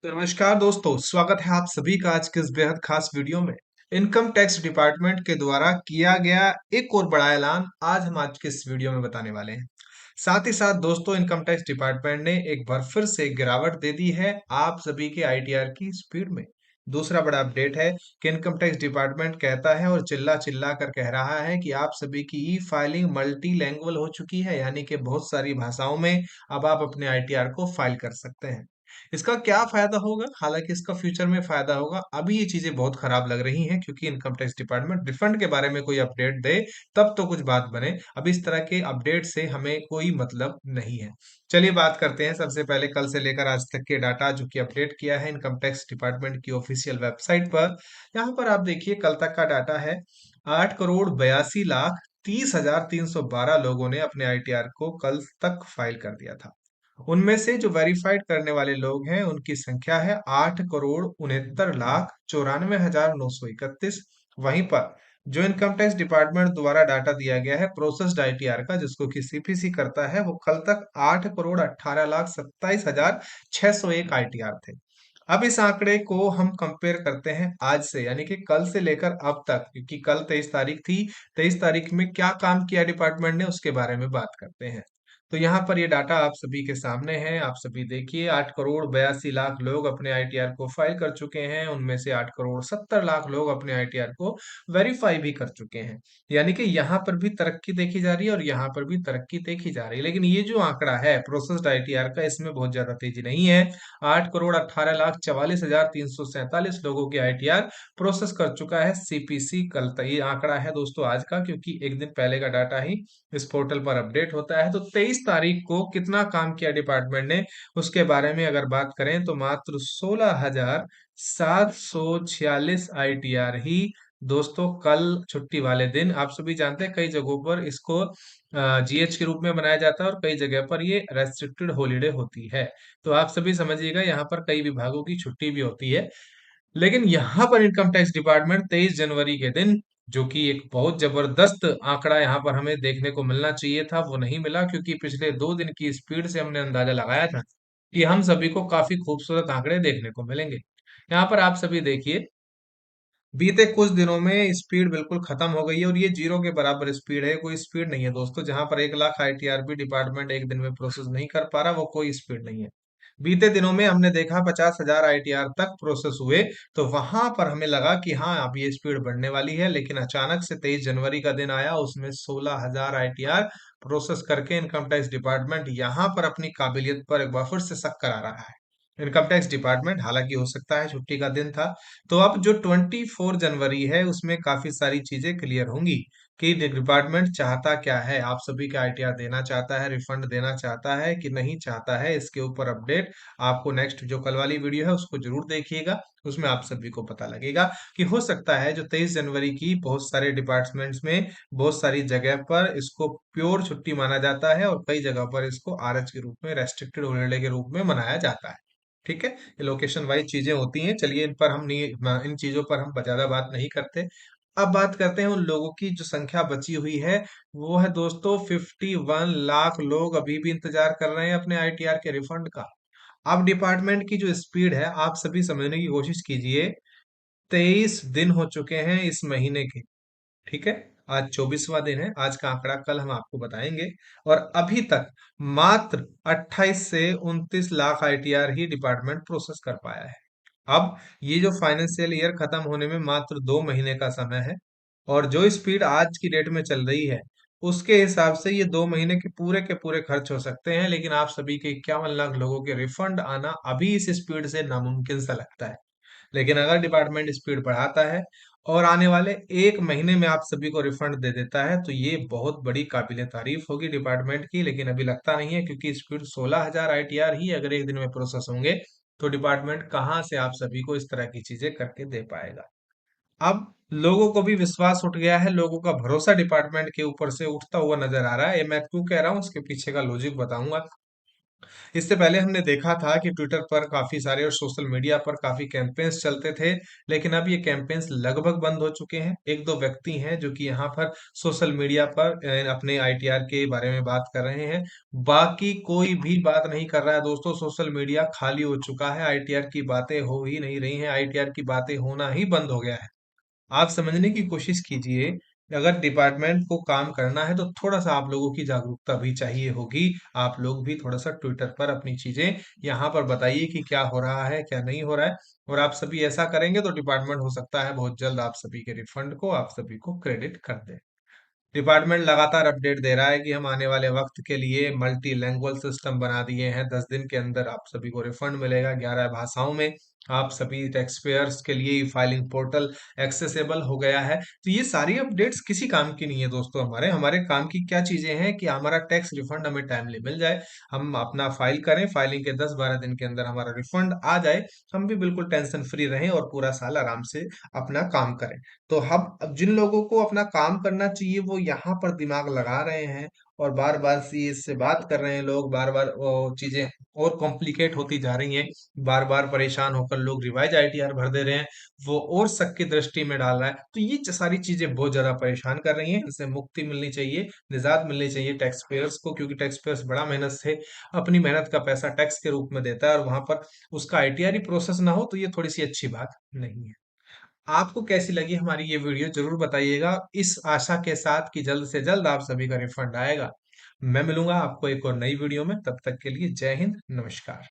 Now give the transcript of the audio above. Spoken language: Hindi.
तो नमस्कार दोस्तों, स्वागत है आप सभी का आज के इस बेहद खास वीडियो में। इनकम टैक्स डिपार्टमेंट के द्वारा किया गया एक और बड़ा ऐलान आज हम आज के इस वीडियो में बताने वाले हैं। साथ ही साथ दोस्तों, इनकम टैक्स डिपार्टमेंट ने एक बार फिर से गिरावट दे दी है आप सभी के आईटीआर की स्पीड में। दूसरा बड़ा अपडेट है कि इनकम टैक्स डिपार्टमेंट कहता है और चिल्ला चिल्ला कर कह रहा है कि आप सभी की ई फाइलिंग मल्टी लैंग्वेज हो चुकी है, यानी कि बहुत सारी भाषाओं में अब आप अपने आईटीआर को फाइल कर सकते हैं। इसका क्या फायदा होगा? हालांकि इसका फ्यूचर में फायदा होगा। अभी ये चीजें बहुत खराब लग रही हैं क्योंकि इनकम टैक्स डिपार्टमेंट रिफंड के बारे में कोई अपडेट दे तब तो कुछ बात बने। अब इस तरह के अपडेट से हमें कोई मतलब नहीं है। चलिए बात करते हैं सबसे पहले कल से लेकर आज तक के डाटा जो कि अपडेट किया है इनकम टैक्स डिपार्टमेंट की ऑफिशियल वेबसाइट पर। यहाँ पर आप देखिए कल तक का डाटा है। 8 करोड़ 82 लाख 30 हजार 312 लोगों ने अपने आईटीआर को कल तक फाइल कर दिया था। उनमें से जो वेरीफाइड करने वाले लोग हैं उनकी संख्या है 8 करोड़ 69 लाख 94 हजार 931। वहीं पर जो इनकम टैक्स डिपार्टमेंट द्वारा डाटा दिया गया है प्रोसेस्ड आईटीआर का, जिसको कि सीपीसी करता है, वो कल तक 8 करोड़ 18 लाख 27 हजार 601 आईटीआर थे। अब इस आंकड़े को हम कंपेयर करते हैं आज से, यानी कि कल से लेकर अब तक, क्योंकि कल 23 तारीख थी। 23 तारीख में क्या काम किया डिपार्टमेंट ने उसके बारे में बात करते हैं। तो यहाँ पर ये डाटा आप सभी के सामने है, आप सभी देखिए। 8 करोड़ 82 लाख लोग अपने आईटीआर को फाइल कर चुके हैं। उनमें से 8 करोड़ 70 लाख लोग अपने आईटीआर को वेरीफाई भी कर चुके हैं। यानी कि यहाँ पर भी तरक्की देखी जा रही है और यहाँ पर भी तरक्की देखी जा रही है। लेकिन ये जो आंकड़ा है प्रोसेस्ड आईटीआर का, इसमें बहुत ज्यादा तेजी नहीं है। 8 करोड़ 18 लाख 44 हजार 347 लोगों के आईटीआर प्रोसेस कर चुका है सीपीसी कल तक। ये आंकड़ा है दोस्तों आज का, क्योंकि एक दिन पहले का डाटा ही इस पोर्टल पर अपडेट होता है। तो 23 तारीख को कितना काम किया डिपार्टमेंट ने उसके बारे में अगर बात करें तो मात्र 16,746 आईटीआर ही दोस्तों कल छुट्टी वाले दिन। आप सभी जानते हैं कई जगहों पर इसको जीएच के रूप में बनाया जाता है और कई जगह पर ये रेस्ट्रिक्टेड हॉलीडे होती है। तो आप सभी समझिएगा यहाँ पर कई विभागों की छुट्टी भी होती है। लेकिन यहाँ पर इनकम टैक्स डिपार्टमेंट 23 जनवरी के दिन, जो कि एक बहुत जबरदस्त आंकड़ा यहाँ पर हमें देखने को मिलना चाहिए था, वो नहीं मिला, क्योंकि पिछले 2 दिन की स्पीड से हमने अंदाजा लगाया था कि हम सभी को काफी खूबसूरत आंकड़े देखने को मिलेंगे। यहाँ पर आप सभी देखिए, बीते कुछ दिनों में स्पीड बिल्कुल खत्म हो गई है और ये जीरो के बराबर स्पीड है। कोई स्पीड नहीं है दोस्तों। जहां पर 1 लाख आईटीआर भी डिपार्टमेंट एक दिन में प्रोसेस नहीं कर पा रहा, वो कोई स्पीड नहीं है। बीते दिनों में हमने देखा 50 हजार आईटीआर तक प्रोसेस हुए, तो वहां पर हमें लगा कि हाँ अब ये स्पीड बढ़ने वाली है। लेकिन अचानक से 23 जनवरी का दिन आया, उसमें 16 हजार आईटीआर प्रोसेस करके इनकम टैक्स डिपार्टमेंट यहाँ पर अपनी काबिलियत पर एक बार फिर से शक करा रहा है। इनकम टैक्स डिपार्टमेंट, हालांकि हो सकता है छुट्टी का दिन था, तो अब जो 24 जनवरी है उसमें काफी सारी चीजें क्लियर होंगी कि डिपार्टमेंट चाहता क्या है, आप सभी का आईटीआर देना चाहता है, रिफंड देना चाहता है कि नहीं चाहता है। इसके ऊपर अपडेट आपको नेक्स्ट जो कल वाली वीडियो है उसको जरूर देखिएगा। उसमें आप सभी को पता लगेगा कि हो सकता है जो 23 जनवरी की बहुत सारे डिपार्टमेंट्स में बहुत सारी जगह पर इसको प्योर छुट्टी माना जाता है और कई जगह पर इसको आरएच के रूप में, रेस्ट्रिक्टेड हॉलीडे के रूप में मनाया जाता है। ठीक है, ये लोकेशन वाइज चीजें होती हैं। चलिए इन पर हम नहीं, इन चीजों पर हम ज्यादा बात नहीं करते। अब बात करते हैं उन लोगों की जो संख्या बची हुई है। वो है दोस्तों 51 लाख लोग अभी भी इंतजार कर रहे हैं अपने आईटीआर के रिफंड का। अब डिपार्टमेंट की जो स्पीड है आप सभी समझने की कोशिश कीजिए। 23 दिन हो चुके हैं इस महीने के। ठीक है, आज 24वां दिन है। आज का आंकड़ा कल हम आपको बताएंगे। और अभी तक मात्र 28 से 29 लाख आईटीआर ही डिपार्टमेंट प्रोसेस कर पाया है। अब ये जो फाइनेंशियल ईयर खत्म होने में मात्र 2 महीने का समय है, और जो स्पीड आज की डेट में चल रही है उसके हिसाब से ये 2 महीने के पूरे खर्च हो सकते हैं। लेकिन आप सभी के 51 लाख लोगों के रिफंड आना अभी इस स्पीड से नामुमकिन सा लगता है। लेकिन अगर डिपार्टमेंट स्पीड बढ़ाता है और आने वाले 1 महीने में आप सभी को रिफंड दे देता है, तो ये बहुत बड़ी काबिले तारीफ होगी डिपार्टमेंट की। लेकिन अभी लगता नहीं है, क्योंकि स्पीड 16 हजार आईटीआर ही अगर एक दिन में प्रोसेस होंगे तो डिपार्टमेंट कहाँ से आप सभी को इस तरह की चीजें करके दे पाएगा। अब लोगों को भी विश्वास उठ गया है, लोगों का भरोसा डिपार्टमेंट के ऊपर से उठता हुआ नजर आ रहा है। ये मैं क्यों कह रहा हूँ, इसके पीछे का लॉजिक बताऊंगा। इससे पहले हमने देखा था कि ट्विटर पर काफी सारे और सोशल मीडिया पर काफी कैंपेन्स चलते थे, लेकिन अब ये कैंपेन्स लगभग बंद हो चुके हैं। एक दो व्यक्ति हैं जो कि यहाँ पर सोशल मीडिया पर अपने आईटीआर के बारे में बात कर रहे हैं। बाकी कोई भी बात नहीं कर रहा है दोस्तों। सोशल मीडिया खाली हो चुका है, आईटीआर की बातें हो ही नहीं रही हैं, आईटीआर की बातें होना ही बंद हो गया है। आप समझने की कोशिश कीजिए, अगर डिपार्टमेंट को काम करना है तो थोड़ा-सा आप लोगों की जागरूकता भी चाहिए होगी। आप लोग भी थोड़ा-सा ट्विटर पर अपनी चीज़ें यहाँ पर बताइए कि क्या हो रहा है, क्या नहीं हो रहा है। और आप सभी ऐसा करेंगे तो डिपार्टमेंट हो सकता है बहुत जल्द आप सभी के रिफंड को आप सभी को क्रेडिट कर दे। डिपार्टमेंट लगातार अपडेट दे रहा है कि हम आने वाले वक्त के लिए मल्टी लैंग्वेज सिस्टम बना दिए हैं। 10 दिन के अंदर आप सभी को रिफंड मिलेगा 11 भाषाओं में। आप सभी टैक्स पेयर्स के लिए ई फाइलिंग पोर्टल एक्सेसिबल हो गया है। तो ये सारी अपडेट्स किसी काम की नहीं है दोस्तों। हमारे हमारे काम की क्या चीजें हैं कि हमारा टैक्स रिफंड हमें टाइमली मिल जाए, हम अपना फाइल करें, फाइलिंग के 10-12 दिन के अंदर हमारा रिफंड आ जाए, हम भी बिल्कुल टेंशन फ्री रहें और पूरा साल आराम से अपना काम करें। तो हम अब जिन लोगों को अपना काम करना चाहिए वो यहाँ पर दिमाग लगा रहे हैं और बार बार सी इससे बात कर रहे हैं लोग, बार बार वो चीजें और कॉम्प्लिकेट होती जा रही हैं। बार बार परेशान होकर लोग रिवाइज आईटीआर भर दे रहे हैं, वो और शक की दृष्टि में डाल रहा है। तो ये सारी चीजें बहुत ज्यादा परेशान कर रही हैं। इनसे मुक्ति मिलनी चाहिए, निजात मिलनी चाहिए टैक्स पेयर्स को, क्योंकि टैक्स पेयर्स बड़ा मेहनत से अपनी मेहनत का पैसा टैक्स के रूप में देता है और वहां पर उसका आईटीआर ही प्रोसेस ना हो तो ये थोड़ी सी अच्छी बात नहीं है। आपको कैसी लगी हमारी ये वीडियो जरूर बताइएगा, इस आशा के साथ कि जल्द से जल्द आप सभी का रिफंड आएगा। मैं मिलूंगा आपको एक और नई वीडियो में, तब तक के लिए जय हिंद, नमस्कार।